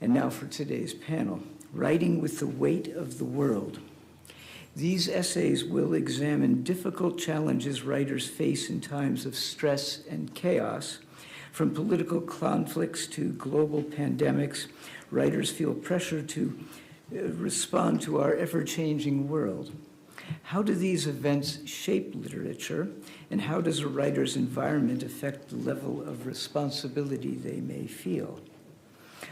And now for today's panel, Writing with the Weight of the World. These essays will examine difficult challenges writers face in times of stress and chaos. From political conflicts to global pandemics, writers feel pressure to respond to our ever-changing world. How do these events shape literature, and how does a writer's environment affect the level of responsibility they may feel?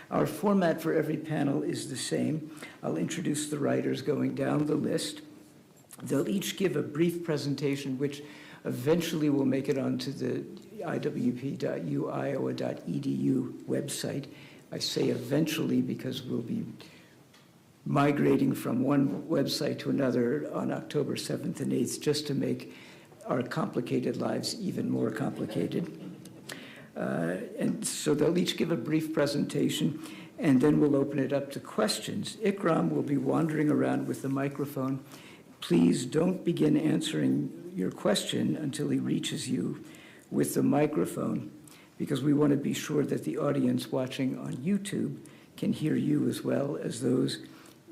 Our format for every panel is the same. I'll introduce the writers going down the list. They'll each give a brief presentation, which eventually will make it onto the IWP.uiowa.edu website. I say eventually because we'll be migrating from one website to another on October 7th and 8th, just to make our complicated lives even more complicated. And so they'll each give a brief presentation, and then we'll open it up to questions. Ikram will be wandering around with the microphone. Please don't begin answering your question until he reaches you with the microphone, because we want to be sure that the audience watching on YouTube can hear you as well as those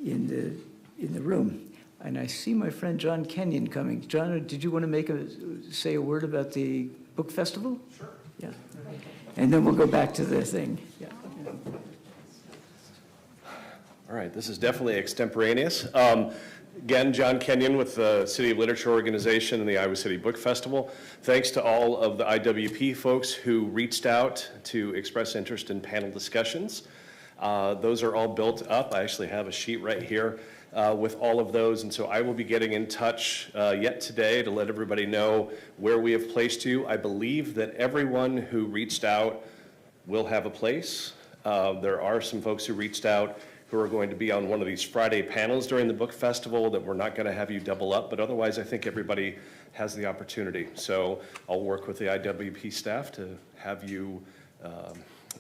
in the room. And I see my friend John Kenyon coming. John, did you want to say a word about the book festival? Sure. Yeah. And then we'll go back to the thing. Yeah. All right, this is definitely extemporaneous. Again, John Kenyon with the City of Literature Organization and the Iowa City Book Festival. Thanks to all of the IWP folks who reached out to express interest in panel discussions. Those are all built up. I actually have a sheet right here with all of those, and so I will be getting in touch yet today to let everybody know where we have placed you. I believe that everyone who reached out will have a place. There are some folks who reached out who are going to be on one of these Friday panels during the book festival that we're not going to have you double up, but otherwise I think everybody has the opportunity. So I'll work with the IWP staff to have you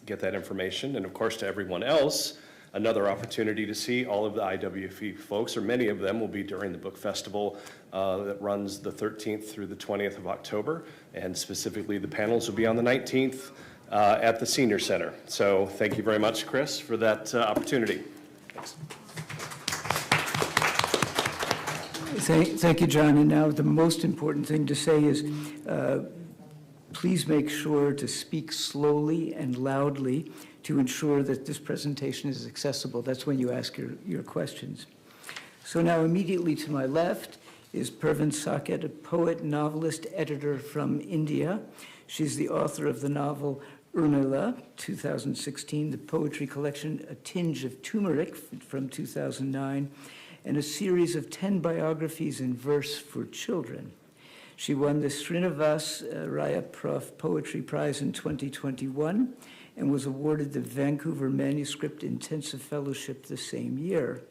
get that information. And of course, to everyone else, another opportunity to see all of the IWP folks, or many of them will be during the book festival that runs the 13th through the 20th of October. And specifically, the panels will be on the 19th at the Senior Center. So thank you very much, Chris, for that opportunity. Thanks. Thank you, John. And now the most important thing to say is please make sure to speak slowly and loudly to ensure that this presentation is accessible. That's when you ask your questions. So now immediately to my left is Pervin Saket, a poet, novelist, editor from India. She's the author of the novel Urmila, 2016, the poetry collection A Tinge of Turmeric from 2009, and a series of 10 biographies in verse for children. She won the Srinivas Raya Prof Poetry Prize in 2021 and was awarded the Vancouver Manuscript Intensive Fellowship the same year.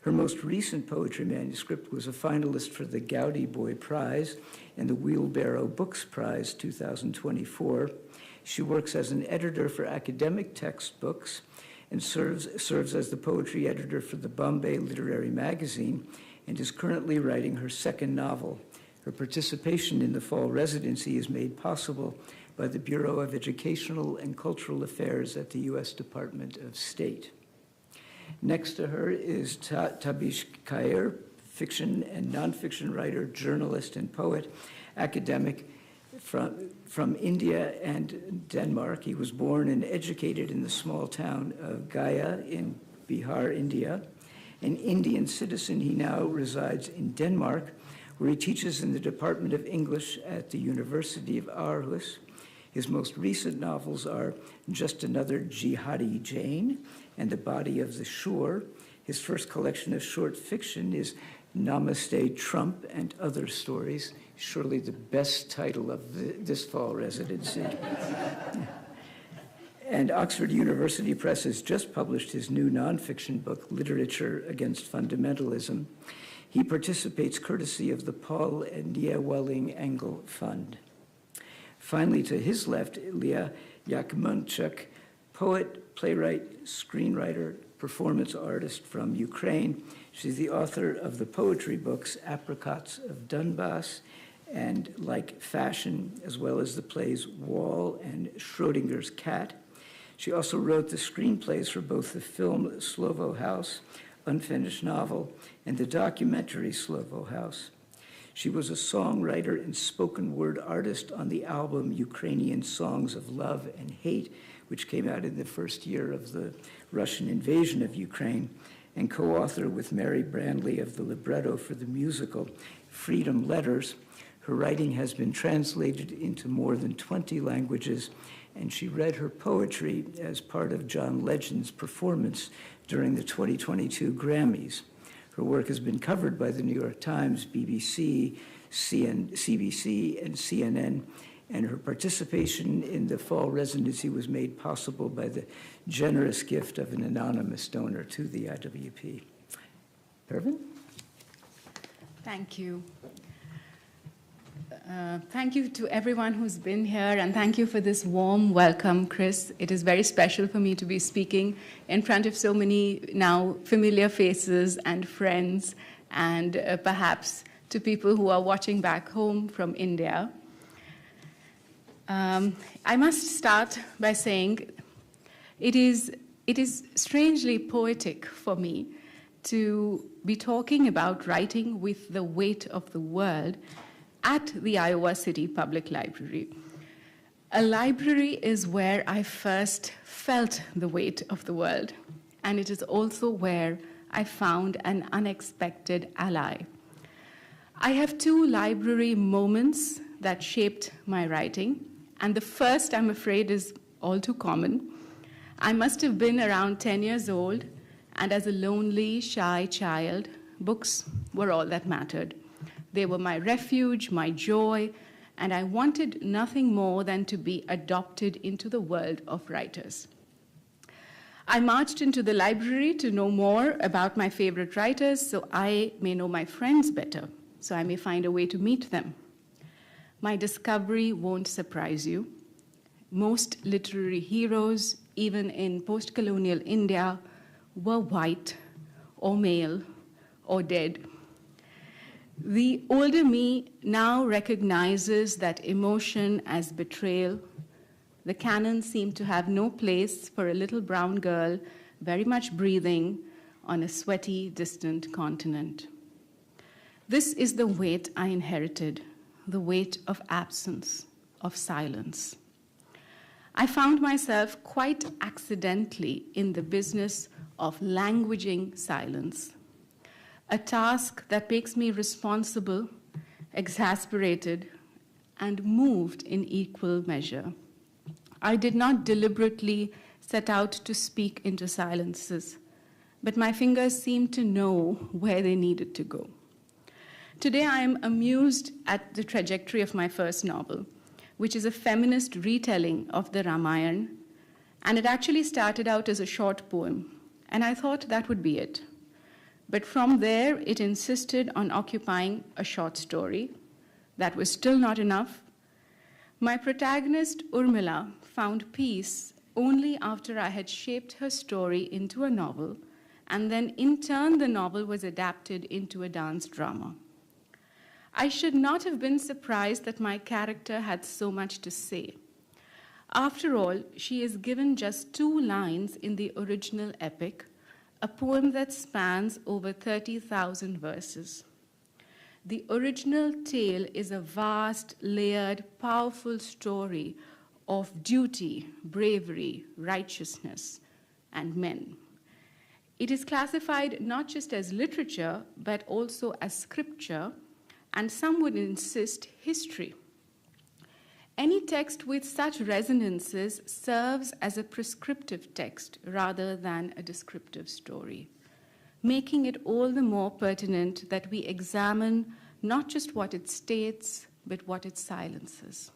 Her most recent poetry manuscript was a finalist for the Gaudi Boy Prize and the Wheelbarrow Books Prize 2024. She works as an editor for academic textbooks and serves as the poetry editor for the Bombay Literary Magazine and is currently writing her second novel. Her participation in the Fall Residency is made possible by the Bureau of Educational and Cultural Affairs at the U.S. Department of State. Next to her is Tabish Kair, fiction and nonfiction writer, journalist, and poet, academic from India and Denmark. He was born and educated in the small town of Gaya in Bihar, India. An Indian citizen, he now resides in Denmark, where he teaches in the Department of English at the University of Aarhus. His most recent novels are Just Another Jihadi Jane and The Body of the Shore. His first collection of short fiction is Namaste Trump and Other Stories, surely the best title of this Fall Residency. And Oxford University Press has just published his new nonfiction book, Literature Against Fundamentalism. He participates courtesy of the Paul and Nia Welling Engel Fund. Finally, to his left, Lyuba Yakimchuk, poet, playwright, screenwriter, performance artist from Ukraine. She's the author of the poetry books Apricots of Donbas and Like Fashion, as well as the plays Wall and Schrödinger's Cat. She also wrote the screenplays for both the film Slovo House, unfinished novel, and the documentary Slovo House. She was a songwriter and spoken word artist on the album Ukrainian Songs of Love and Hate, which came out in the first year of the Russian invasion of Ukraine, and co-author with Mary Branley of the libretto for the musical Freedom Letters. Her writing has been translated into more than 20 languages, and she read her poetry as part of John Legend's performance during the 2022 Grammys. Her work has been covered by the New York Times, BBC, CBC, and CNN, and her participation in the Fall Residency was made possible by the generous gift of an anonymous donor to the IWP. Pervin? Thank you. Thank you to everyone who's been here, and thank you for this warm welcome, Chris. It is very special for me to be speaking in front of so many now familiar faces and friends, and perhaps to people who are watching back home from India. I must start by saying it is strangely poetic for me to be talking about writing with the weight of the world at the Iowa City Public Library. A library is where I first felt the weight of the world, and it is also where I found an unexpected ally. I have two library moments that shaped my writing, and the first, I'm afraid, is all too common. I must have been around 10 years old, and as a lonely, shy child, books were all that mattered. They were my refuge, my joy, and I wanted nothing more than to be adopted into the world of writers. I marched into the library to know more about my favorite writers so I may know my friends better, so I may find a way to meet them. My discovery won't surprise you. Most literary heroes, even in post-colonial India, were white or male or dead. The older me now recognizes that emotion as betrayal. The canon seemed to have no place for a little brown girl very much breathing on a sweaty, distant continent. This is the weight I inherited, the weight of absence, of silence. I found myself quite accidentally in the business of languaging silence, a task that makes me responsible, exasperated, and moved in equal measure. I did not deliberately set out to speak into silences, but my fingers seemed to know where they needed to go. Today, I am amused at the trajectory of my first novel, which is a feminist retelling of the Ramayana, and it actually started out as a short poem, and I thought that would be it. But from there, it insisted on occupying a short story. That was still not enough. My protagonist, Urmila, found peace only after I had shaped her story into a novel, and then in turn, the novel was adapted into a dance drama. I should not have been surprised that my character had so much to say. After all, she is given just 2 lines in the original epic, a poem that spans over 30,000 verses. The original tale is a vast, layered, powerful story of duty, bravery, righteousness, and men. It is classified not just as literature, but also as scripture, and some would insist history. Any text with such resonances serves as a prescriptive text rather than a descriptive story, making it all the more pertinent that we examine not just what it states, but what it silences.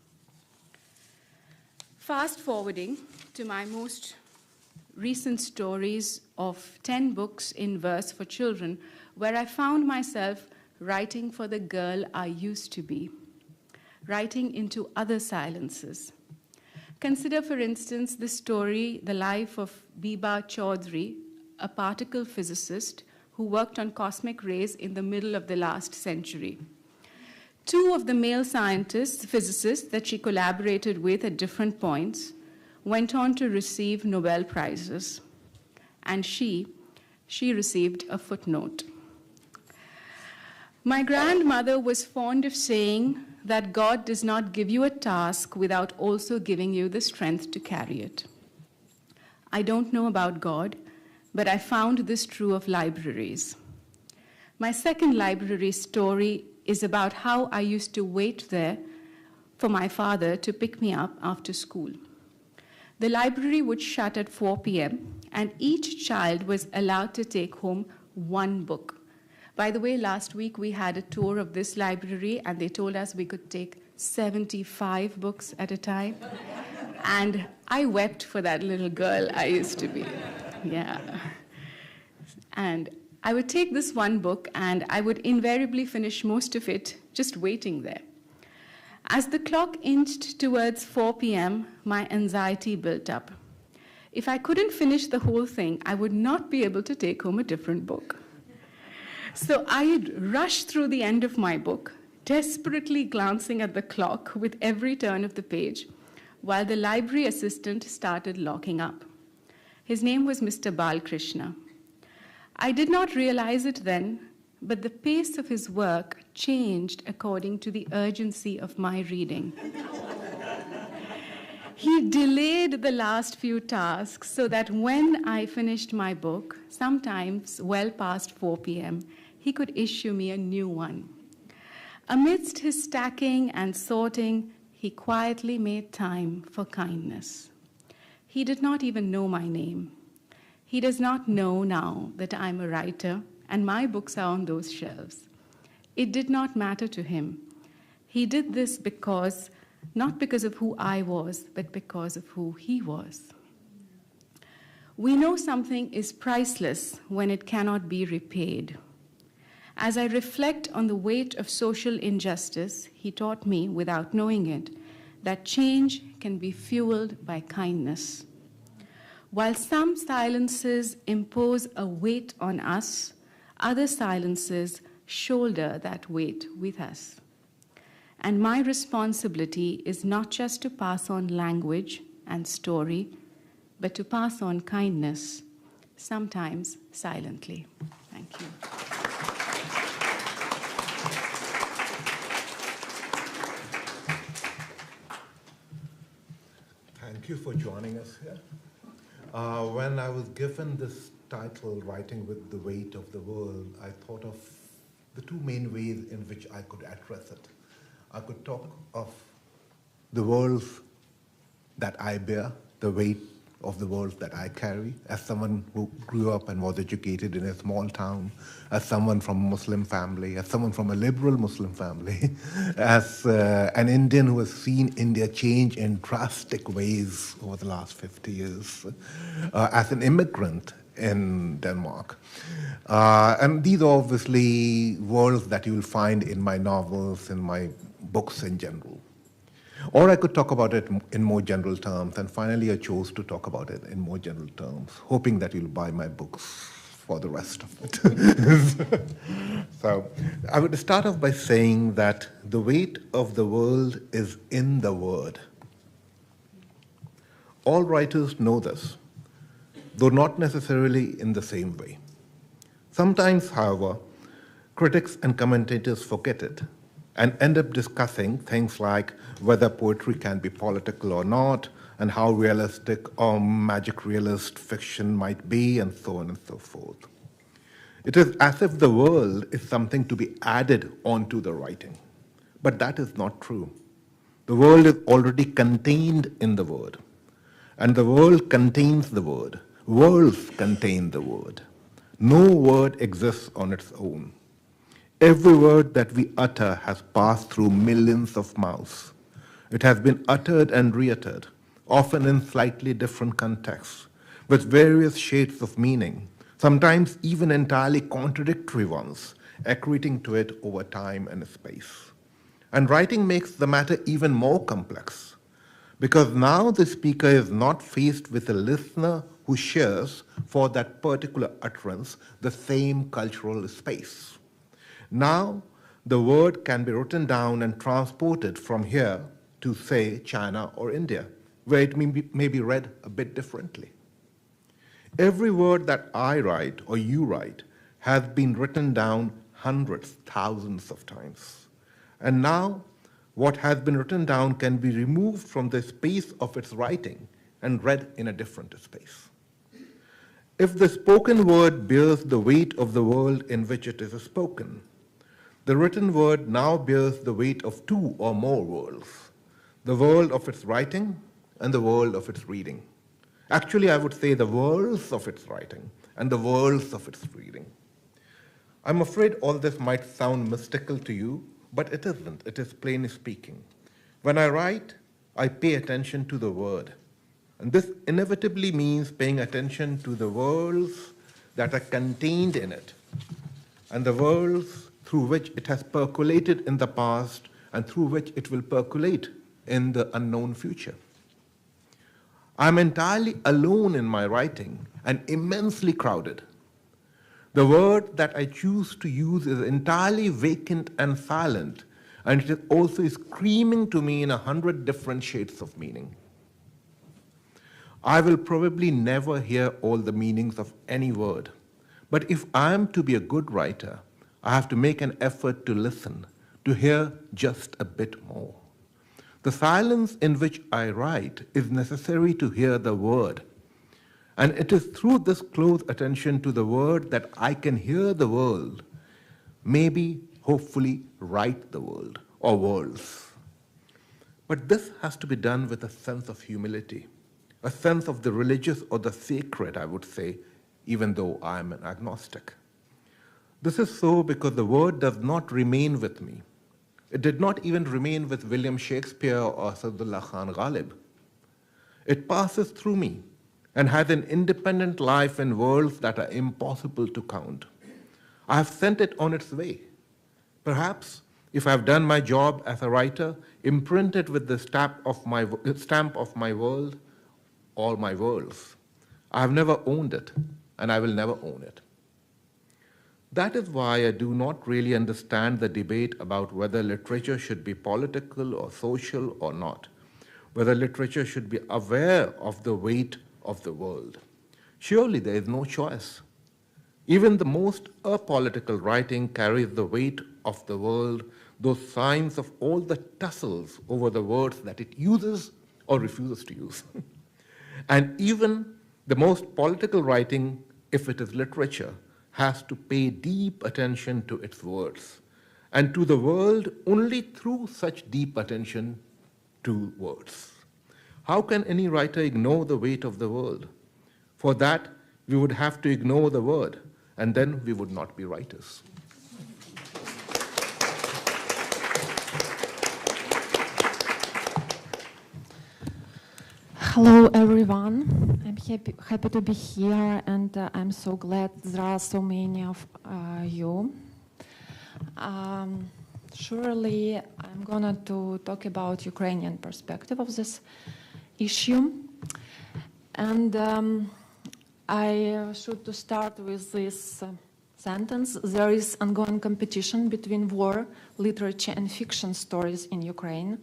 Fast forwarding to my most recent stories of 10 books in verse for children, where I found myself writing for the girl I used to be, writing into other silences. Consider, for instance, the story, the life of Biba Chaudhry, a particle physicist who worked on cosmic rays in the middle of the last century. 2 of the male physicists that she collaborated with at different points went on to receive Nobel Prizes, and she received a footnote. My grandmother was fond of saying that God does not give you a task without also giving you the strength to carry it. I don't know about God, but I found this true of libraries. My second library story is about how I used to wait there for my father to pick me up after school. The library would shut at 4 p.m., and each child was allowed to take home one book. By the way, last week we had a tour of this library, and they told us we could take 75 books at a time. And I wept for that little girl I used to be. Yeah. And I would take this one book, and I would invariably finish most of it just waiting there. As the clock inched towards 4 p.m., my anxiety built up. If I couldn't finish the whole thing, I would not be able to take home a different book. So I'd rush through the end of my book, desperately glancing at the clock with every turn of the page, while the library assistant started locking up. His name was Mr. Balkrishna. I did not realize it then, but the pace of his work changed according to the urgency of my reading. He delayed the last few tasks so that when I finished my book, sometimes well past 4 p.m., he could issue me a new one. Amidst his stacking and sorting, he quietly made time for kindness. He did not even know my name. He does not know now that I'm a writer and my books are on those shelves. It did not matter to him. He did this not because of who I was, but because of who he was. We know something is priceless when it cannot be repaid. As I reflect on the weight of social injustice, he taught me, without knowing it, that change can be fueled by kindness. While some silences impose a weight on us, other silences shoulder that weight with us. And my responsibility is not just to pass on language and story, but to pass on kindness, sometimes silently. Thank you. Thank you for joining us here. When I was given this title, Writing with the Weight of the World, I thought of the two main ways in which I could address it. I could talk of the worlds that I bear, the weight of the worlds that I carry, as someone who grew up and was educated in a small town, as someone from a Muslim family, as someone from a liberal Muslim family, as an Indian who has seen India change in drastic ways over the last 50 years, as an immigrant in Denmark. And these are obviously worlds that you will find in my novels, in my books in general. Or I could talk about it in more general terms, and finally I chose to talk about it in more general terms, hoping that you'll buy my books for the rest of it. So I would start off by saying that the weight of the world is in the word. All writers know this, though not necessarily in the same way. Sometimes, however, critics and commentators forget it and end up discussing things like whether poetry can be political or not, and how realistic or magic realist fiction might be, and so on and so forth. It is as if the world is something to be added onto the writing. But that is not true. The world is already contained in the word. And the world contains the word. Worlds contain the word. No word exists on its own. Every word that we utter has passed through millions of mouths. It has been uttered and re-uttered, often in slightly different contexts, with various shades of meaning, sometimes even entirely contradictory ones, accreting to it over time and space. And writing makes the matter even more complex, because now the speaker is not faced with a listener who shares, for that particular utterance, the same cultural space. Now, the word can be written down and transported from here to, say, China or India, where it may be read a bit differently. Every word that I write or you write has been written down hundreds, thousands of times. And now, what has been written down can be removed from the space of its writing and read in a different space. If the spoken word bears the weight of the world in which it is spoken, the written word now bears the weight of two or more worlds, the world of its writing and the world of its reading. Actually, I would say the worlds of its writing and the worlds of its reading. I'm afraid all this might sound mystical to you, but it isn't. It is plainly speaking. When I write, I pay attention to the word. And this inevitably means paying attention to the worlds that are contained in it and the worlds through which it has percolated in the past and through which it will percolate in the unknown future. I'm entirely alone in my writing and immensely crowded. The word that I choose to use is entirely vacant and silent, and it also is screaming to me in 100 different shades of meaning. I will probably never hear all the meanings of any word, but if I am to be a good writer, I have to make an effort to listen, to hear just a bit more. The silence in which I write is necessary to hear the word. And it is through this close attention to the word that I can hear the world, maybe, hopefully, write the world or worlds. But this has to be done with a sense of humility, a sense of the religious or the sacred, I would say, even though I am an agnostic. This is so because the word does not remain with me. It did not even remain with William Shakespeare or Saadullah Khan Ghalib. It passes through me and has an independent life in worlds that are impossible to count. I have sent it on its way. Perhaps, if I have done my job as a writer, imprinted with the stamp of my world, all my worlds. I have never owned it, and I will never own it. That is why I do not really understand the debate about whether literature should be political or social or not, whether literature should be aware of the weight of the world. Surely there is no choice. Even the most apolitical writing carries the weight of the world, those signs of all the tussles over the words that it uses or refuses to use. And even the most political writing, if it is literature, has to pay deep attention to its words and to the world only through such deep attention to words. How can any writer ignore the weight of the world? For that, we would have to ignore the word, and then we would not be writers. Hello, everyone. I'm happy to be here, and I'm so glad there are so many of you. Surely, I'm going to talk about Ukrainian perspective of this issue. And I should start with this sentence. There is ongoing competition between war, literature, and fiction stories in Ukraine.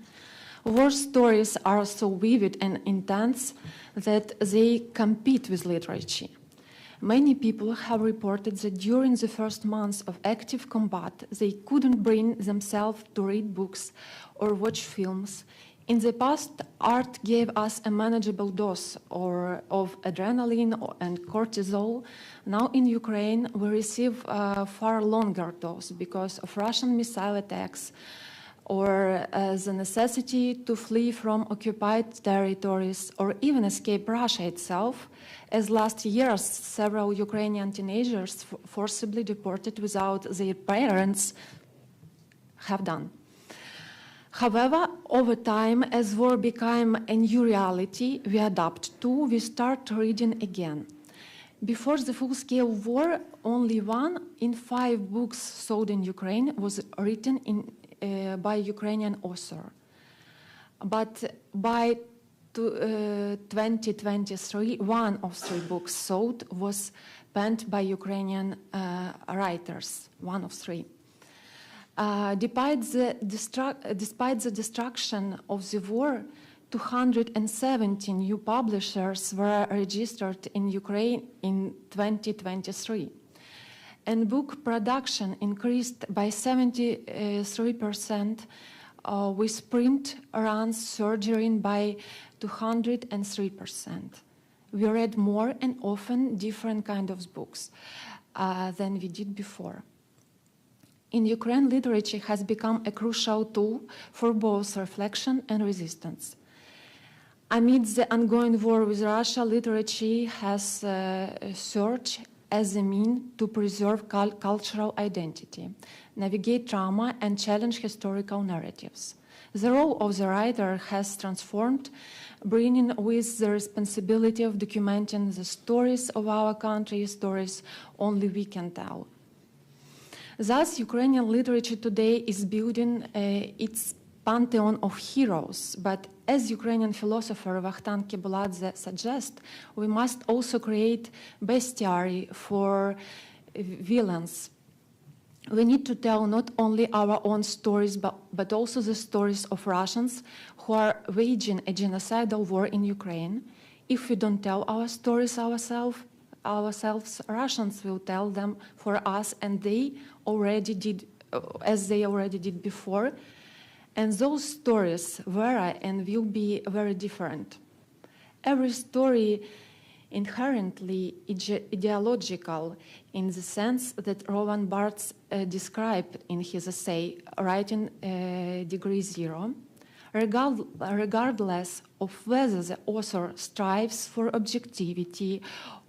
War stories are so vivid and intense that they compete with literature. Many people have reported that during the first months of active combat, they couldn't bring themselves to read books or watch films. In the past, art gave us a manageable dose of adrenaline and cortisol. Now in Ukraine, we receive a far longer dose because of Russian missile attacks, or the necessity to flee from occupied territories or even escape Russia itself, as last year several Ukrainian teenagers forcibly deported without their parents have done. However, over time, as war became a new reality we adapt to, we start reading again. Before the full-scale war, only 1 in 5 books sold in Ukraine was written by Ukrainian author. But by 2023, 1 of 3 books sold was penned by Ukrainian writers, 1 of 3. Despite the destruction of the war, 270 new publishers were registered in Ukraine in 2023. And book production increased by 73%, with print runs surging by 203%. We read more and often different kinds of books than we did before. In Ukraine, literature has become a crucial tool for both reflection and resistance. Amid the ongoing war with Russia, literature has served as a means to preserve cultural identity, navigate trauma, and challenge historical narratives. The role of the writer has transformed, bringing with the responsibility of documenting the stories of our country, stories only we can tell. Thus, Ukrainian literature today is building its pantheon of heroes, but as Ukrainian philosopher Vahtan Kibuladze suggests, we must also create bestiary for villains. We need to tell not only our own stories, but also the stories of Russians who are waging a genocidal war in Ukraine. If we don't tell our stories ourselves, Russians will tell them for us, and they already did, as they already did before. And those stories were and will be very different. Every story inherently ideological in the sense that Roland Barthes described in his essay, Writing Degree Zero, regardless of whether the author strives for objectivity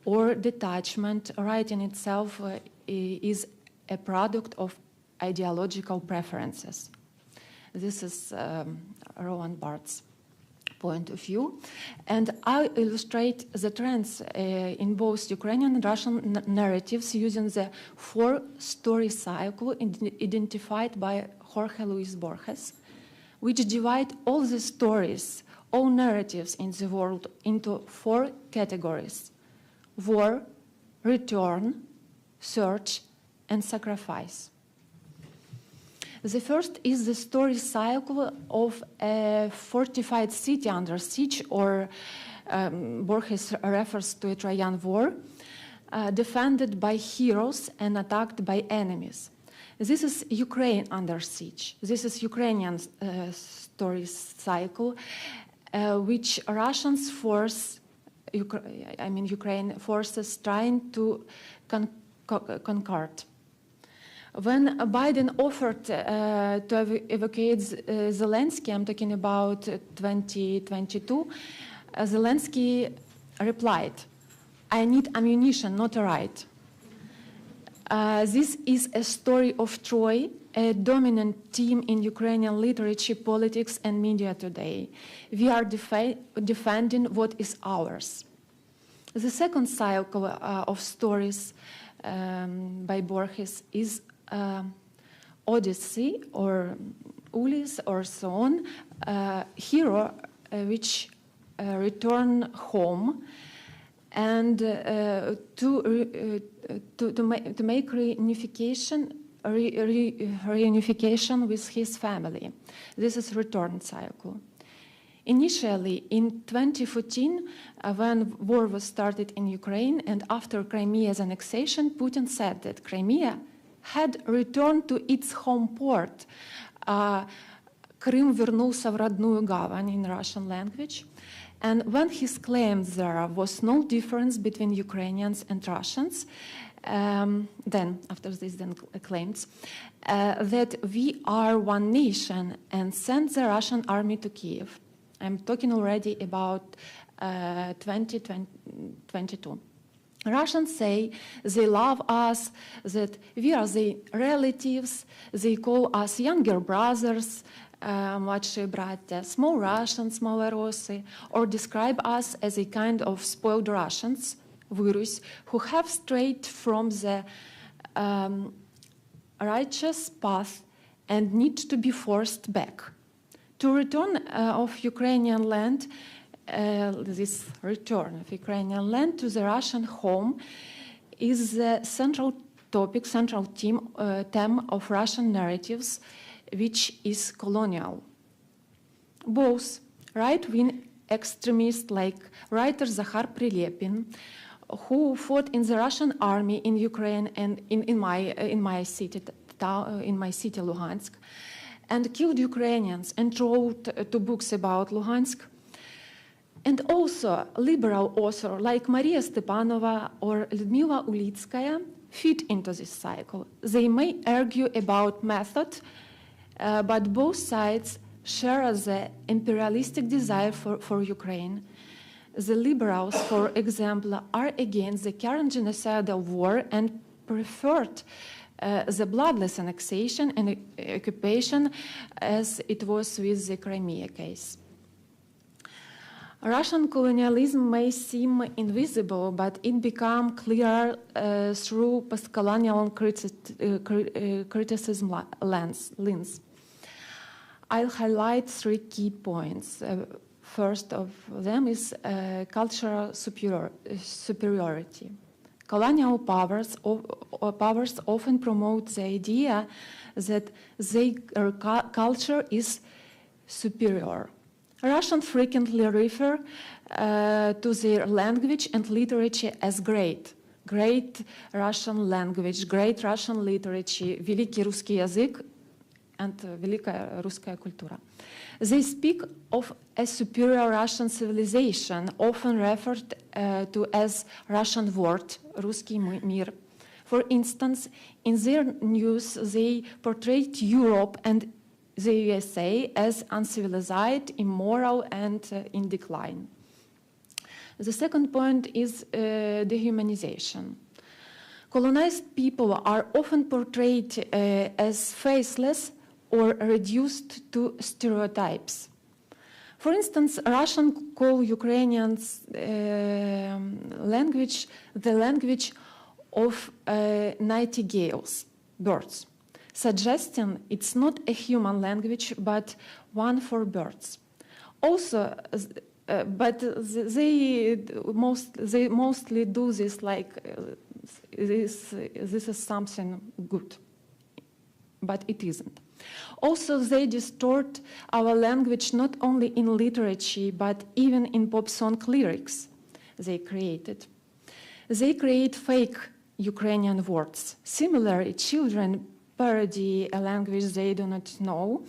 or detachment, writing itself is a product of ideological preferences. This is Roland Barthes' point of view. And I illustrate the trends in both Ukrainian and Russian narratives using the four-story cycle identified by Jorge Luis Borges, which divide all the stories, all narratives in the world into four categories: war, return, search, and sacrifice. The first is the story cycle of a fortified city under siege, or Borges refers to a Trojan War, defended by heroes and attacked by enemies. This is Ukraine under siege. This is Ukrainian story cycle, which Russians force, Ukraine forces trying to conquer. When Biden offered to evacuate Zelensky, I'm talking about 2022, Zelensky replied, "I need ammunition, not a right." This is a story of Troy, a dominant theme in Ukrainian literature, politics, and media today. We are defending what is ours. The second cycle of stories by Borges is Odyssey or Ulyss or so on, hero which return home and to make reunification with his family. This is return cycle. Initially, in 2014, when war was started in Ukraine and after Crimea's annexation, Putin said that Crimea had returned to its home port. Крым вернулся в родную гавань in Russian language. And when he claimed there was no difference between Ukrainians and Russians, claims that we are one nation and sent the Russian army to Kiev. I'm talking already about 2022. Russians say they love us, that we are their relatives, they call us younger brothers, младшие братья, small Russians, малоросы, or describe us as a kind of spoiled Russians, virus, who have strayed from the righteous path and need to be forced back. To return of Ukrainian land, this return of Ukrainian land to the Russian home is the central topic, central theme of Russian narratives, which is colonial. Both right-wing extremists like writer Zakhar Prilepin, who fought in the Russian army in Ukraine and in my city Luhansk, and killed Ukrainians and wrote two books about Luhansk. And also liberal authors like Maria Stepanova or Lyudmila Ulitskaya fit into this cycle. They may argue about method, but both sides share the imperialistic desire for Ukraine. The liberals, for example, are against the current genocidal war and preferred the bloodless annexation and occupation as it was with the Crimea case. Russian colonialism may seem invisible, but it becomes clearer through post-colonial criticism lens. I'll highlight three key points. First of them is cultural superiority. Colonial powers often promote the idea that their culture is superior. Russians frequently refer to their language and literature as great. Great Russian language, great Russian literature, великий русский язык, and великая русская культура. They speak of a superior Russian civilization, often referred to as Russian world, русский мир. For instance, in their news, they portrayed Europe and the USA as uncivilized, immoral, and in decline. The second point is dehumanization. Colonized people are often portrayed as faceless or reduced to stereotypes. For instance, Russians call Ukrainians language the language of nightingales, birds, suggesting it's not a human language but one for birds. Also, but they mostly do this like this is something good, but it isn't. Also, they distort our language not only in literature but even in pop song lyrics they created. They create fake Ukrainian words. Similarly, children parody a language they do not know,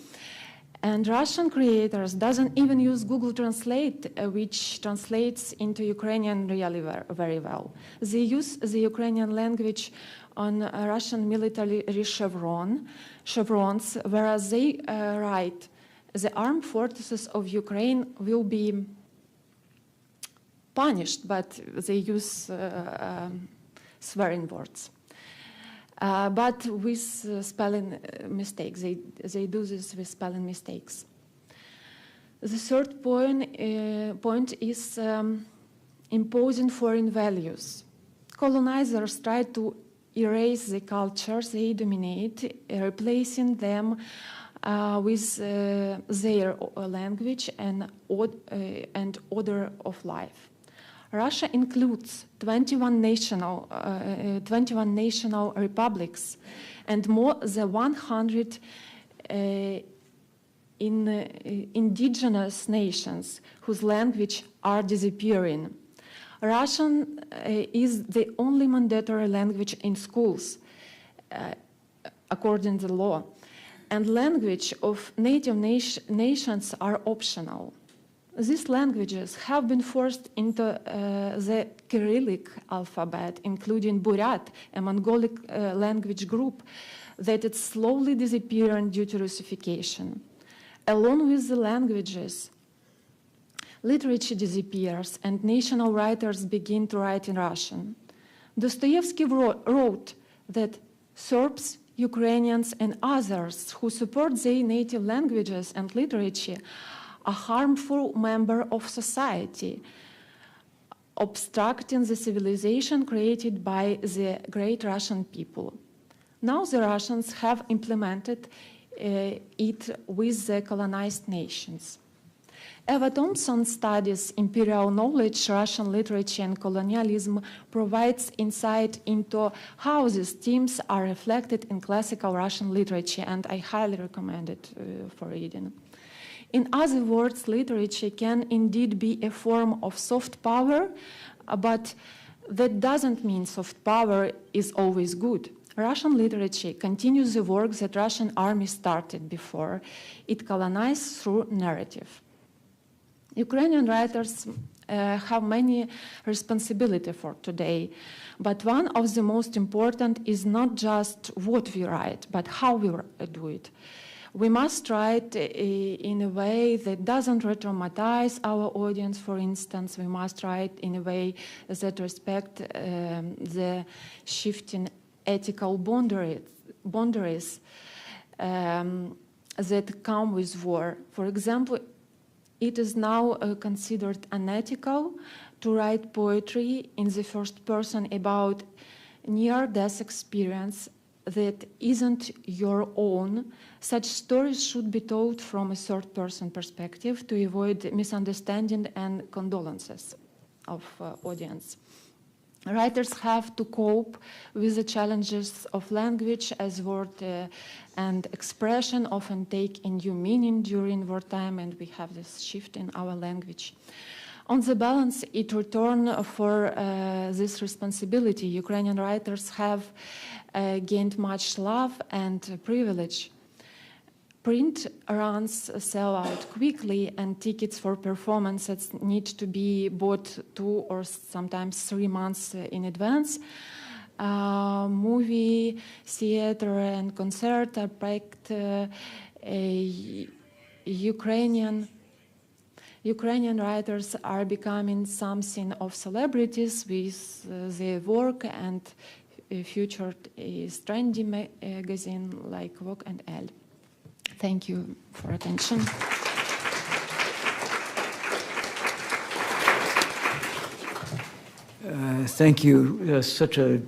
and Russian creators doesn't even use Google Translate, which translates into Ukrainian really very well. They use the Ukrainian language on Russian military chevrons, whereas they write, the armed forces of Ukraine will be punished, but they use swearing words. But with spelling mistakes. They do this with spelling mistakes. The third point is imposing foreign values. Colonizers try to erase the cultures they dominate, replacing them with their language and order of life. Russia includes 21 national republics and more than 100 indigenous nations whose language are disappearing. Russian is the only mandatory language in schools, according to the law, and language of native nations are optional. These languages have been forced into the Cyrillic alphabet, including Buryat, a Mongolic language group that is slowly disappearing due to Russification. Along with the languages, literature disappears and national writers begin to write in Russian. Dostoevsky wrote that Serbs, Ukrainians, and others who support their native languages and literature a harmful member of society, obstructing the civilization created by the great Russian people. Now the Russians have implemented it with the colonized nations. Eva Thompson studies imperial knowledge, Russian literature, and colonialism, provides insight into how these themes are reflected in classical Russian literature, and I highly recommend it for reading. In other words, literature can indeed be a form of soft power, but that doesn't mean soft power is always good. Russian literature continues the work that Russian army started before. It colonized through narrative. Ukrainian writers have many responsibilities for today, but one of the most important is not just what we write, but how we do it. We must write in a way that doesn't re-traumatize our audience, for instance. We must write in a way that respects the shifting ethical boundaries that come with war. For example, it is now considered unethical to write poetry in the first person about near-death experience that isn't your own. Such stories should be told from a third-person perspective to avoid misunderstanding and condolences of audience. Writers have to cope with the challenges of language, as word and expression often take a new meaning during wartime, and we have this shift in our language. On the balance, in return for this responsibility, Ukrainian writers have gained much love and privilege. Print runs sell out quickly, and tickets for performances need to be bought 2 or sometimes 3 months in advance. Movie, theater, and concert are packed. Ukrainian writers are becoming something of celebrities with their work, and featured is trendy magazine like Vogue and Elle. Thank you for attention. Thank you. Such an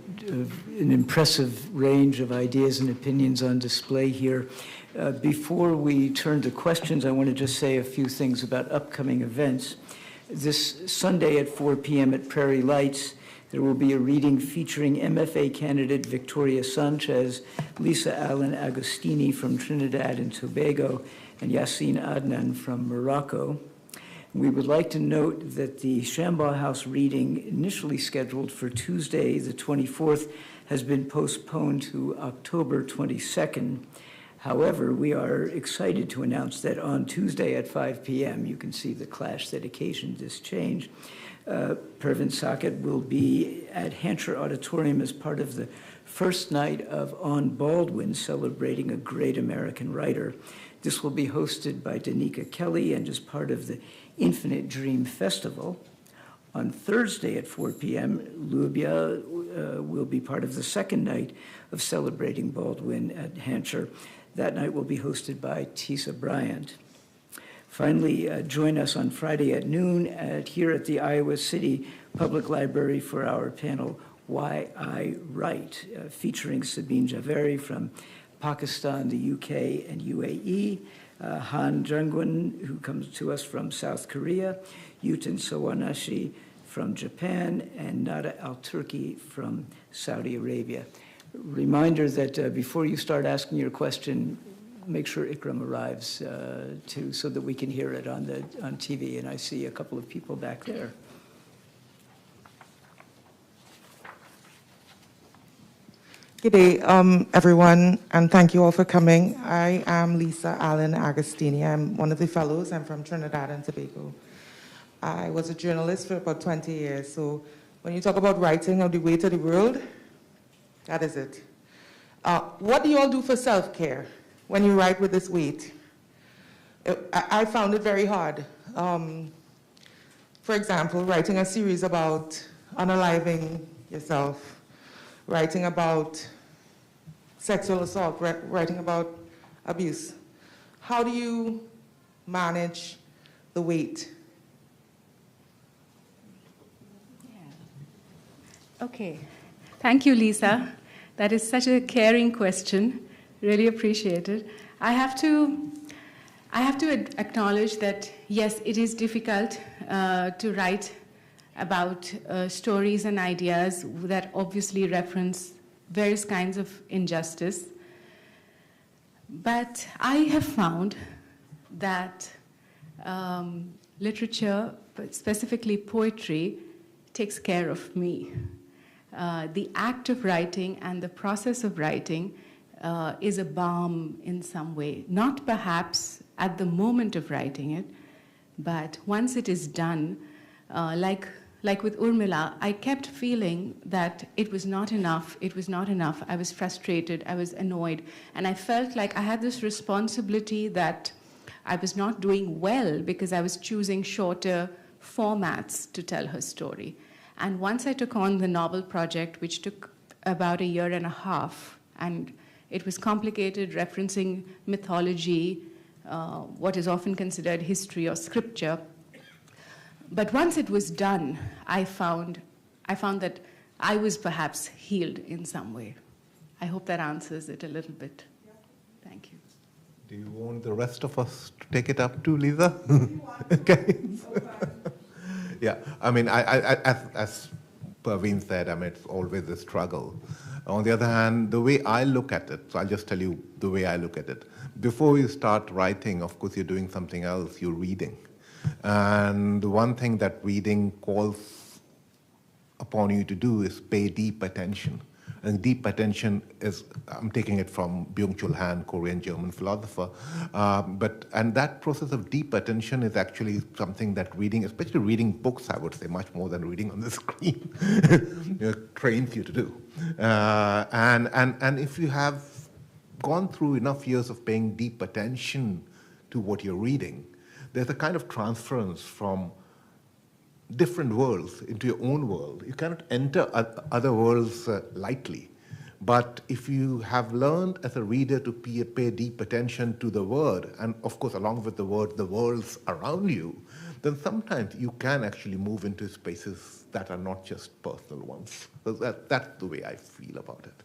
impressive range of ideas and opinions on display here. Before we turn to questions, I want to just say a few things about upcoming events. This Sunday at 4 p.m. at Prairie Lights, there will be a reading featuring MFA candidate Victoria Sanchez, Lisa Allen Agostini from Trinidad and Tobago, and Yassine Adnan from Morocco. We would like to note that the Shambach House reading, initially scheduled for Tuesday, the 24th, has been postponed to October 22nd. However, we are excited to announce that on Tuesday at 5 p.m., you can see the clash that occasioned this change, Pervin Saket will be at Hansher Auditorium as part of the first night of On Baldwin, celebrating a great American writer. This will be hosted by Danica Kelly and is part of the Infinite Dream Festival. On Thursday at 4 p.m., Lyuba will be part of the second night of celebrating Baldwin at Hansher. That night will be hosted by Tisa Bryant. Finally, join us on Friday at noon here at the Iowa City Public Library for our panel, Why I Write, featuring Sabine Javeri from Pakistan, the UK, and UAE, Han Jungwon, who comes to us from South Korea, Yutin Sawanashi from Japan, and Nada Al-Turki from Saudi Arabia. Reminder that before you start asking your question, make sure Ikram arrives too, so that we can hear it on TV. And I see a couple of people back there. Good day, everyone, and thank you all for coming. I am Lisa Allen Agostini. I'm one of the fellows. I'm from Trinidad and Tobago. I was a journalist for about 20 years. So when you talk about writing of the way to the world, that is it. What do you all do for self-care when you write with this weight? I found it very hard. For example, writing a series about unaliving yourself, writing about sexual assault, writing about abuse. How do you manage the weight? Yeah. Okay. Thank you, Lisa. That is such a caring question. Really appreciate it. I have to acknowledge that, yes, it is difficult to write about stories and ideas that obviously reference various kinds of injustice. But I have found that literature, but specifically poetry, takes care of me. The act of writing and the process of writing is a balm in some way. Not perhaps at the moment of writing it, but once it is done, like with Urmila, I kept feeling that it was not enough, it was not enough. I was frustrated, I was annoyed, and I felt like I had this responsibility that I was not doing well because I was choosing shorter formats to tell her story. And once I took on the novel project, which took about 1.5 years, and it was complicated, referencing mythology, what is often considered history or scripture. But once it was done, I found that I was perhaps healed in some way. I hope that answers it a little bit. Thank you. Do you want the rest of us to take it up too, Lisa? Okay. Yeah, I mean, as Parveen said, I mean, it's always a struggle. On the other hand, the way I look at it, so I'll just tell you the way I look at it. Before you start writing, of course, you're doing something else, you're reading. And the one thing that reading calls upon you to do is pay deep attention. And deep attention is, I'm taking it from Byung-Chul Han, Korean-German philosopher. And that process of deep attention is actually something that reading, especially reading books, I would say, much more than reading on the screen, trains you to do. And if you have gone through enough years of paying deep attention to what you're reading, there's a kind of transference from different worlds into your own world. You cannot enter other worlds lightly. But if you have learned as a reader to pay deep attention to the word, and of course along with the word, the worlds around you, then sometimes you can actually move into spaces that are not just personal ones. So that's the way I feel about it.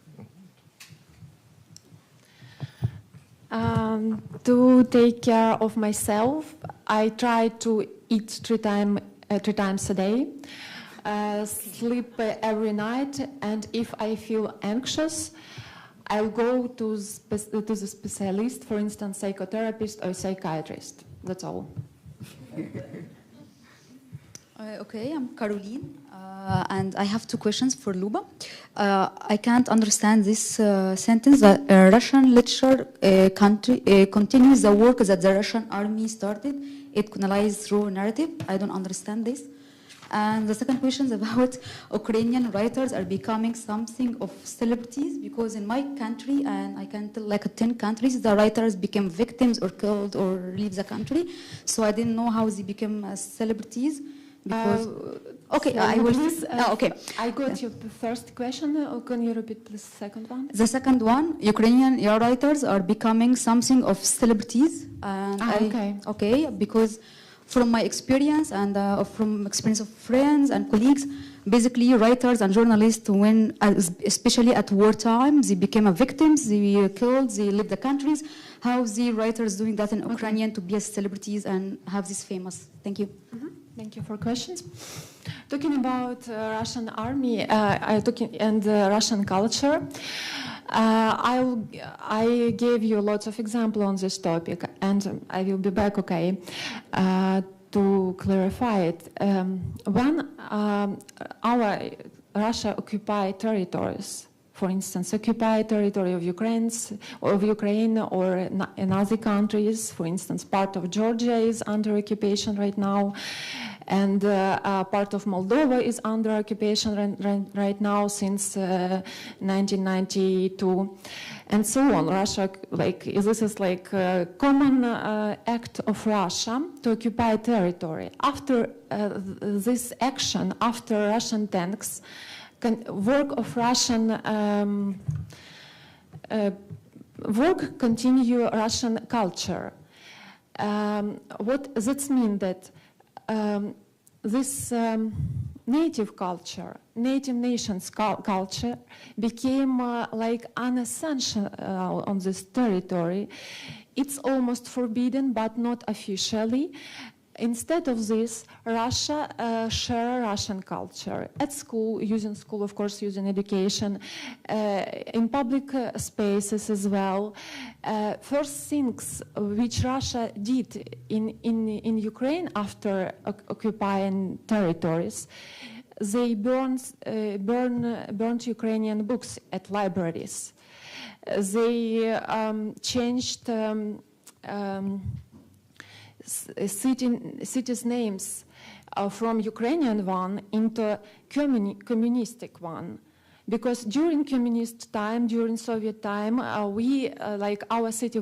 To take care of myself, I try to eat 3 times a day, sleep every night, and if I feel anxious, I'll go to the specialist, for instance, psychotherapist or psychiatrist. That's all. Okay, I'm Caroline, and I have 2 questions for Lyuba. I can't understand this sentence that Russian literature continues the work that the Russian army started. It colonized through narrative. I don't understand this. And the second question is about Ukrainian writers are becoming something of celebrities, because in my country, and I can tell like 10 countries, the writers became victims or killed or leave the country. So I didn't know how they became celebrities. Because okay, I will. Okay, I got your first question. Can you repeat the second one? The second one, Ukrainian writers are becoming something of celebrities. And okay, because from my experience and from experience of friends and colleagues, basically writers and journalists, when especially at wartime, they became victims. They killed. They left the countries. How the writers doing that in Ukrainian to be as celebrities and have this famous? Thank you. Mm-hmm. Thank you for questions. Talking about Russian army and Russian culture, I gave you lots of examples on this topic, and I will be back, to clarify it. When our Russia occupied territories, for instance, occupied territory of Ukraine or in other countries, for instance, part of Georgia is under occupation right now, and part of Moldova is under occupation right now since 1992, and so on. Russia, this is like a common act of Russia to occupy territory. After this action, after Russian tanks, work of Russian work continue Russian culture. What that means that this native culture, native nations culture became like unessential on this territory. It's almost forbidden, but not officially. instead of this, Russia share Russian culture at school, using school, of course, using education, in public spaces as well. First things which Russia did in Ukraine after occupying territories, they burned Ukrainian books at libraries. They changed cities' names from Ukrainian one into communistic one. Because during communist time, during Soviet time, like our city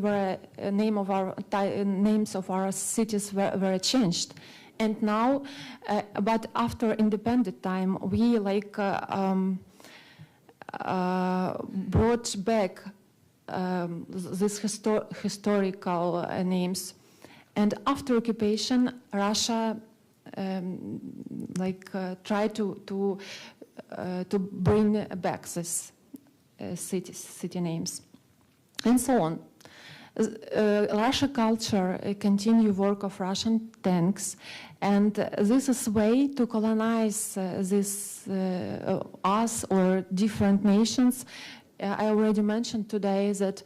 names of our cities were changed. And now, but after independent time, we brought back these historical names. And after occupation, Russia tried to bring back these city names, and so on. Russia culture continue work of Russian tanks, and this is a way to colonize us or different nations. I already mentioned today that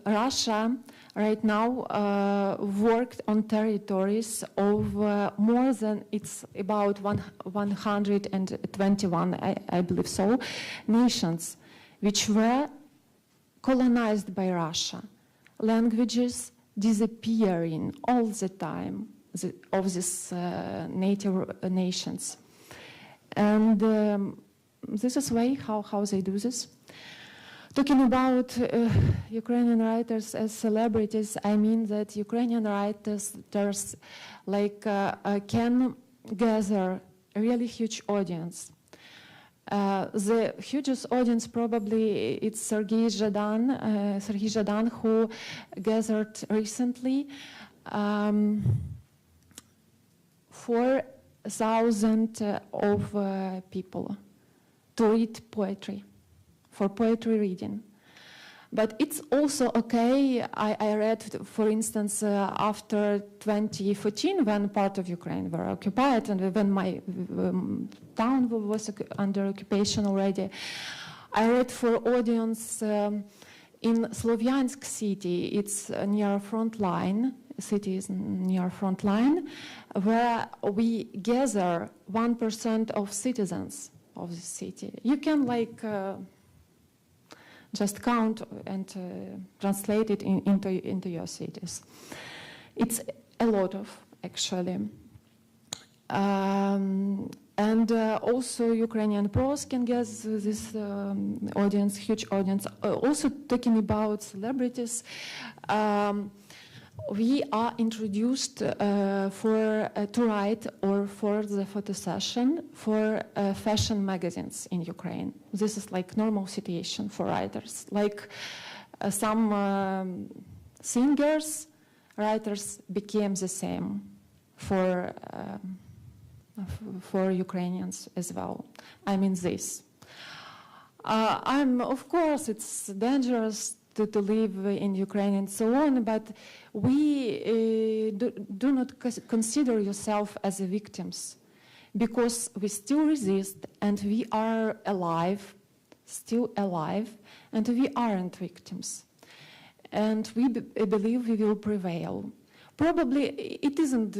Russia right now worked on territories of more than, it's about 121, I believe so, nations, which were colonized by Russia. Languages disappearing all the time of these native nations. And this is way how they do this. Talking about Ukrainian writers as celebrities, I mean that Ukrainian writers can gather a really huge audience. The hugest audience probably it's Sergei Zhadan, who gathered recently 4,000 of people to read poetry. For poetry reading. But it's also okay, I read, for instance, after 2014, when part of Ukraine were occupied, and when my town was under occupation already, I read for audience in Slovyansk city, it's near front line, city is near front line, where we gather 1% of citizens of the city. You can just count and translate it into your cities. It's a lot of, actually. And also Ukrainian prose can get this audience, huge audience. Also talking about celebrities, we are introduced to write or for the photo session for fashion magazines in Ukraine. This is like normal situation for writers. Like some singers, writers became the same for Ukrainians as well. I mean this. Of course, it's dangerous to live in Ukraine and so on, but we do not consider yourself as victims, because we still resist and we are alive, still alive, and we aren't victims. And we believe we will prevail. Probably it isn't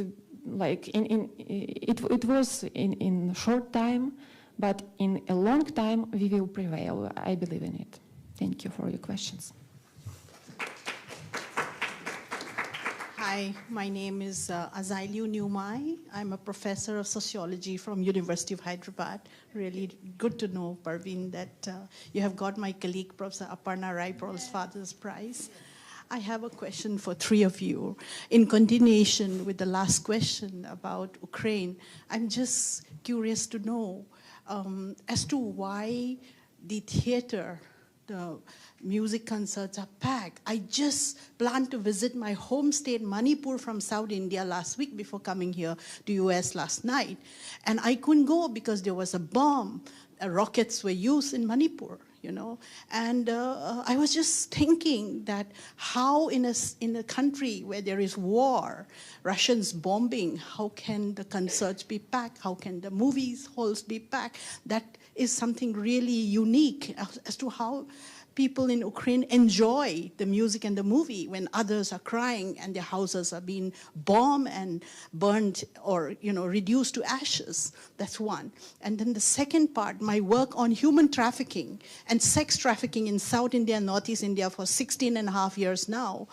like it was in short time, but in a long time we will prevail. I believe in it. Thank you for your questions. Hi, my name is Azailu Numai. I'm a professor of sociology from University of Hyderabad. Really good to know, Parveen, that you have got my colleague, Professor Aparna Raipur's Father's Prize. I have a question for three of you. In continuation with the last question about Ukraine, I'm just curious to know as to why the theater, the music concerts are packed. I just planned to visit my home state, Manipur, from South India last week before coming here to US last night. And I couldn't go because there was a bomb. Rockets were used in Manipur, you know. And I was just thinking that how in a country where there is war, Russians bombing, how can the concerts be packed? How can the movies halls be packed? That is something really unique as to how people in Ukraine enjoy the music and the movie when others are crying and their houses are being bombed and burned or, you know, reduced to ashes. That's one. And then the second part, my work on human trafficking and sex trafficking in South India and Northeast India for 16 and a half years now,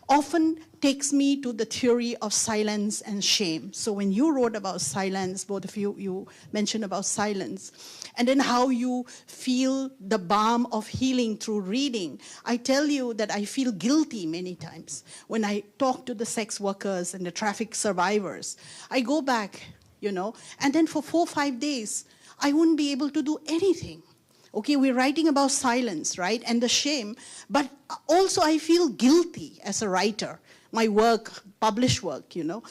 often takes me to the theory of silence and shame. So when you wrote about silence, both of you mentioned about silence, and then how you feel the balm of healing through reading. I tell you that I feel guilty many times when I talk to the sex workers and the traffic survivors. I go back, you know, and then for 4 or 5 days, I wouldn't be able to do anything. Okay, we're writing about silence, right, and the shame, but also I feel guilty as a writer, my work, published work, you know,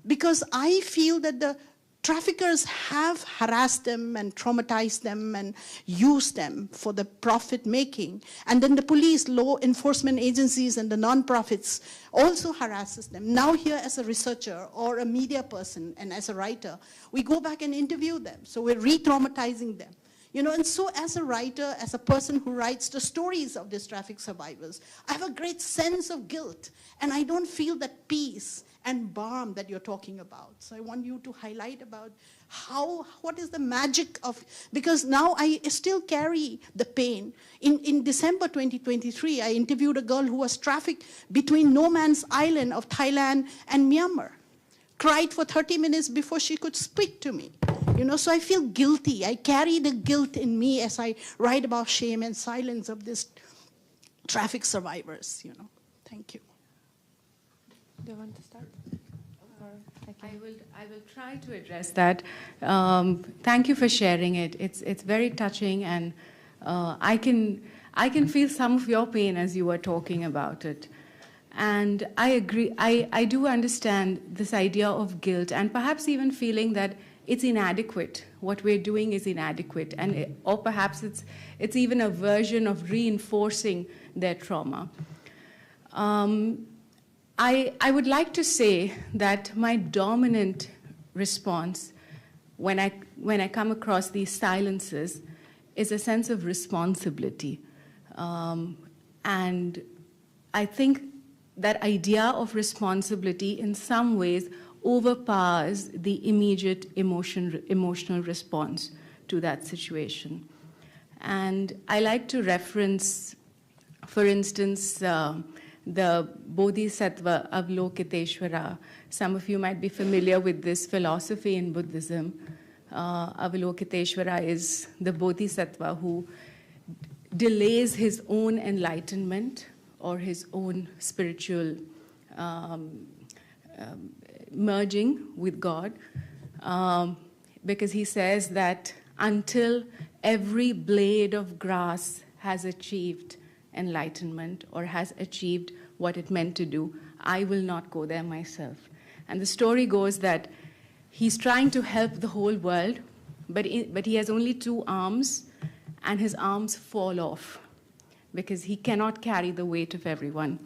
because I feel that the traffickers have harassed them and traumatized them and used them for the profit making. And then the police, law enforcement agencies, and the nonprofits also harasses them. Now here as a researcher or a media person and as a writer, we go back and interview them. So we're re-traumatizing them. You know, and so as a writer, as a person who writes the stories of these traffic survivors, I have a great sense of guilt, and I don't feel that peace and balm that you're talking about. So I want you to highlight about what is the magic of, because now I still carry the pain. In December 2023, I interviewed a girl who was trafficked between no man's island of Thailand and Myanmar, cried for 30 minutes before she could speak to me. You know, so I feel guilty. I carry the guilt in me as I write about shame and silence of these traffic survivors, you know. Thank you. Do you want to start? I will try to address that. Thank you for sharing it. It's very touching, and I can feel some of your pain as you were talking about it. And I agree. I do understand this idea of guilt, and perhaps even feeling that it's inadequate. What we're doing is inadequate, and or perhaps it's even a version of reinforcing their trauma. I would like to say that my dominant response when I come across these silences is a sense of responsibility, and I think that idea of responsibility in some ways overpowers the immediate emotional response to that situation. And I like to reference, for instance, the Bodhisattva Avalokiteshvara. Some of you might be familiar with this philosophy in Buddhism. Avalokiteshvara is the Bodhisattva who delays his own enlightenment or his own spiritual merging with God, because he says that until every blade of grass has achieved enlightenment or has achieved what it meant to do, I will not go there myself. And the story goes that he's trying to help the whole world, but he has only 2 arms, and his arms fall off because he cannot carry the weight of everyone.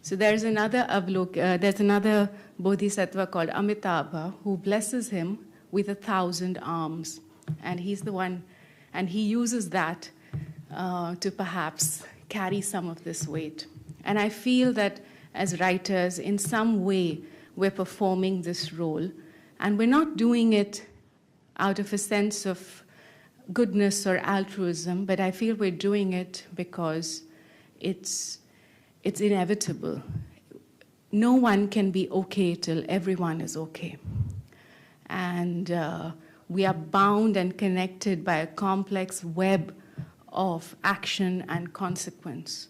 So there's another Bodhisattva called Amitabha who blesses him with 1,000 arms. And he's the one, and he uses that to perhaps carry some of this weight. And I feel that as writers, in some way, we're performing this role. And we're not doing it out of a sense of goodness or altruism, but I feel we're doing it because it's inevitable. No one can be okay till everyone is okay. And we are bound and connected by a complex web of action and consequence.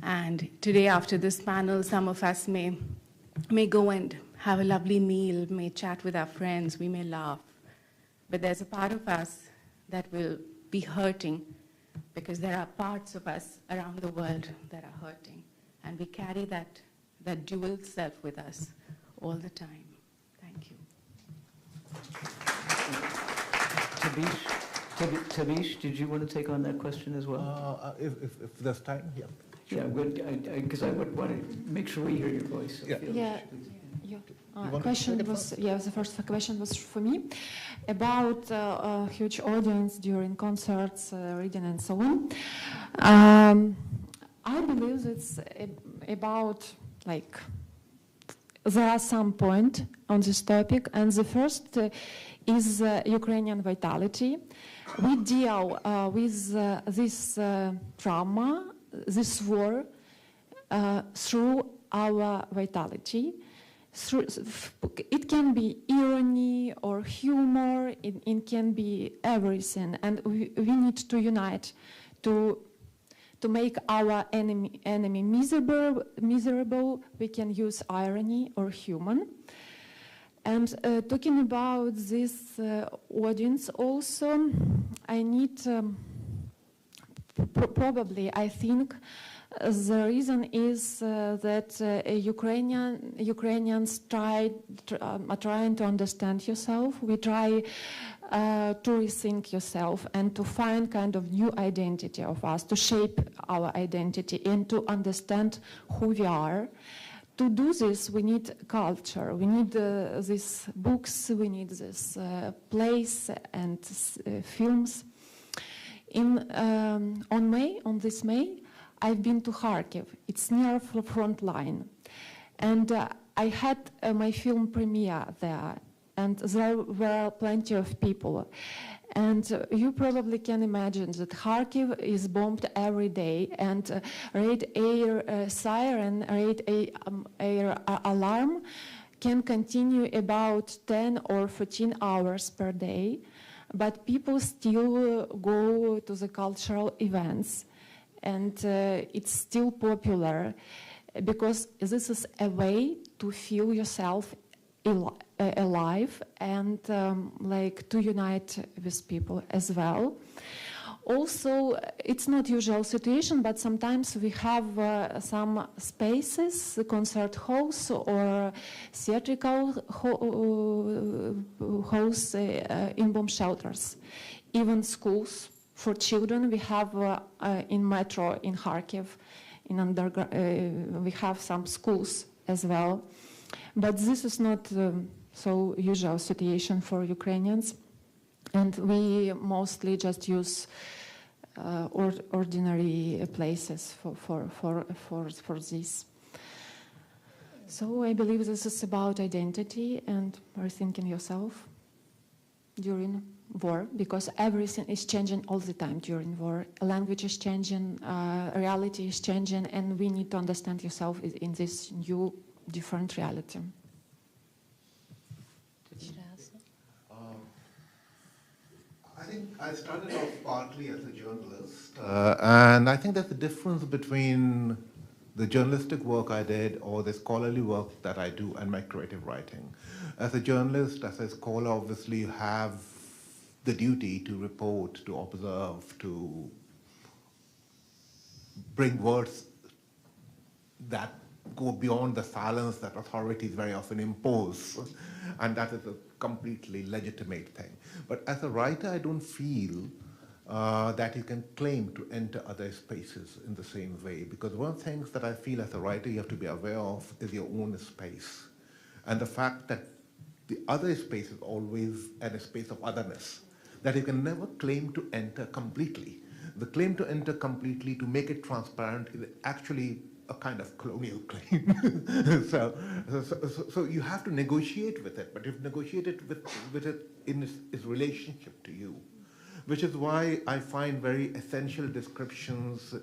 And today, after this panel, some of us may go and have a lovely meal, may chat with our friends, we may laugh. But there's a part of us that will be hurting because there are parts of us around the world that are hurting. And we carry that dual self with us all the time. Thank you. Tavish, did you want to take on that question as well? If there's time, yeah. Yeah, because I would want to make sure we hear your voice. So Yeah. feel Yeah. free. Question was, the first question was for me about a huge audience during concerts, reading and so on. I believe it's about, like, there are some points on this topic, and the first is Ukrainian vitality. We deal with this trauma, this war, through our vitality. It can be irony or humor, it can be everything, and we need to unite to make our enemy miserable. We can use irony or humor. And talking about this audience also, I need, probably, I think, the reason is that Ukrainians are trying to understand yourself. We try to rethink yourself and to find kind of new identity of us, to shape our identity and to understand who we are. To do this, we need culture. We need these books. We need these plays and films. On this May, I've been to Kharkiv. It's near the front line. And I had my film premiere there, and there were plenty of people. And you probably can imagine that Kharkiv is bombed every day, and Red Air siren, Red Air alarm can continue about 10 or 14 hours per day, but people still go to the cultural events. And it's still popular because this is a way to feel yourself alive and like to unite with people as well. Also, it's not usual situation, but sometimes we have some spaces, concert halls or theatrical halls in bomb shelters, even schools. For children, we have in metro in Kharkiv, we have some schools as well. But this is not so usual situation for Ukrainians. And we mostly just use ordinary places for this. So I believe this is about identity and rethinking yourself during war, because everything is changing all the time during war. Language is changing, reality is changing, and we need to understand yourself in this new, different reality. I think I started off partly as a journalist, and I think there's a difference between the journalistic work I did or the scholarly work that I do and my creative writing. As a journalist, as a scholar, obviously you have the duty to report, to observe, to bring words that go beyond the silence that authorities very often impose, and that is a completely legitimate thing. But as a writer, I don't feel that you can claim to enter other spaces in the same way, because one of the things that I feel as a writer you have to be aware of is your own space, and the fact that the other space is always a space of otherness, that you can never claim to enter completely. The claim to enter completely, to make it transparent, is actually a kind of colonial claim. so you have to negotiate with it, but you've negotiated with it in its relationship to you, which is why I find very essential descriptions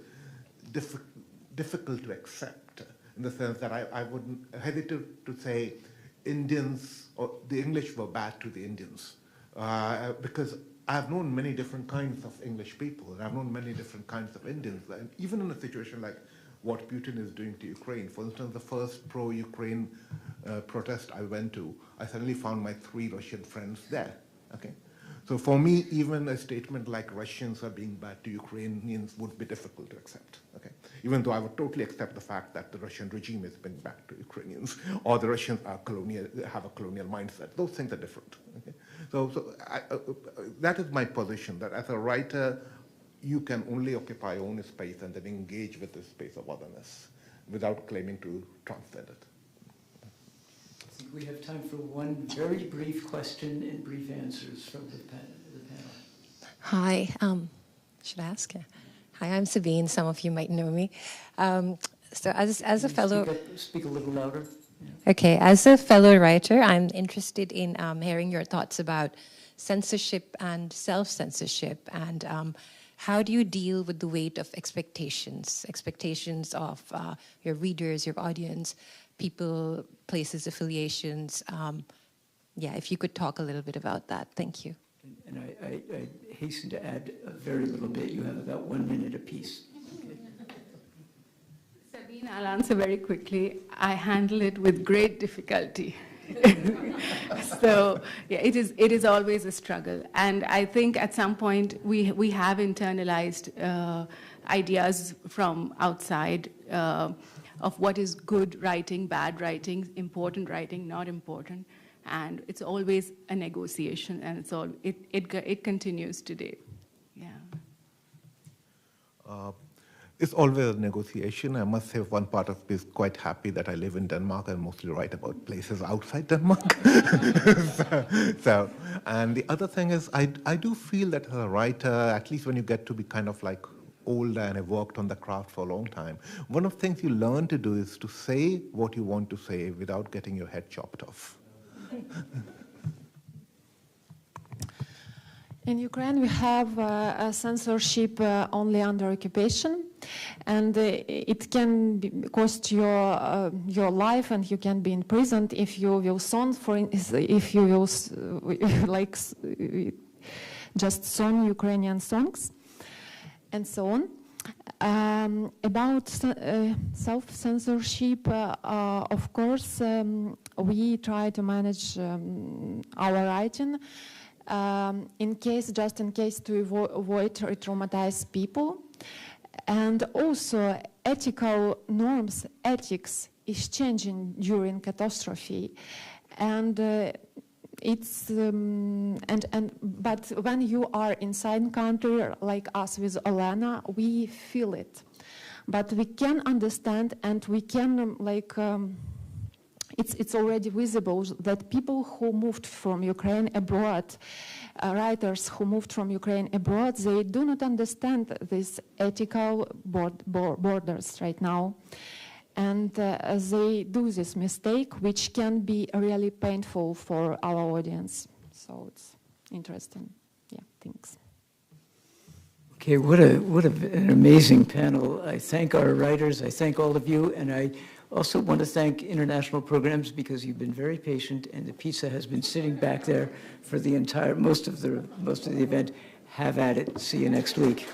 difficult to accept, in the sense that I wouldn't hesitate to say Indians, or the English were bad to the Indians. Because I've known many different kinds of English people, and I've known many different kinds of Indians. And even in a situation like what Putin is doing to Ukraine, for instance, the first pro-Ukraine protest I went to, I suddenly found my 3 Russian friends there. Okay, so for me, even a statement like Russians are being bad to Ukrainians would be difficult to accept. Okay, even though I would totally accept the fact that the Russian regime has been bad to Ukrainians, or the Russians are colonial, have a colonial mindset. Those things are different. Okay? That is my position, that as a writer, you can only occupy your own space and then engage with the space of otherness without claiming to transcend it. I think we have time for one very brief question and brief answers from the panel. Hi, should I ask? Hi, I'm Sabine. Some of you might know me. So as a fellow... Speak a little louder. Yeah. Okay, as a fellow writer, I'm interested in hearing your thoughts about censorship and self-censorship, and how do you deal with the weight of expectations of your readers, your audience, people, places, affiliations. Yeah, if you could talk a little bit about that. Thank you. And I hasten to add a very little bit. You have about 1 minute apiece. Okay. Sabine, I'll answer very quickly. I handle it with great difficulty. So yeah, it is always a struggle, and I think at some point we have internalized ideas from outside of what is good writing, bad writing, important writing, not important, and it's always a negotiation, and it continues today. Yeah. It's always a negotiation. I must say one part of me is quite happy that I live in Denmark and mostly write about places outside Denmark. And the other thing is I do feel that as a writer, at least when you get to be kind of like older and have worked on the craft for a long time, one of the things you learn to do is to say what you want to say without getting your head chopped off. In Ukraine, we have a censorship only under occupation, and it can cost your life, and you can be imprisoned if you will if you will like just song Ukrainian songs, and so on. About self-censorship, of course, we try to manage our writing. Just in case to avoid re-traumatize people. And also ethical norms, ethics is changing during catastrophe. And but when you are inside country, like us with Olena, we feel it. But we can understand, and we can it's already visible that people who moved from Ukraine abroad, writers who moved from Ukraine abroad, they do not understand these ethical borders right now. And they do this mistake, which can be really painful for our audience. So it's interesting. Yeah, thanks. Okay, what an amazing panel. I thank our writers, I thank all of you, and I also want to thank International Programs because you've been very patient, and the pizza has been sitting back there for the most of the event. Have at it. See you next week.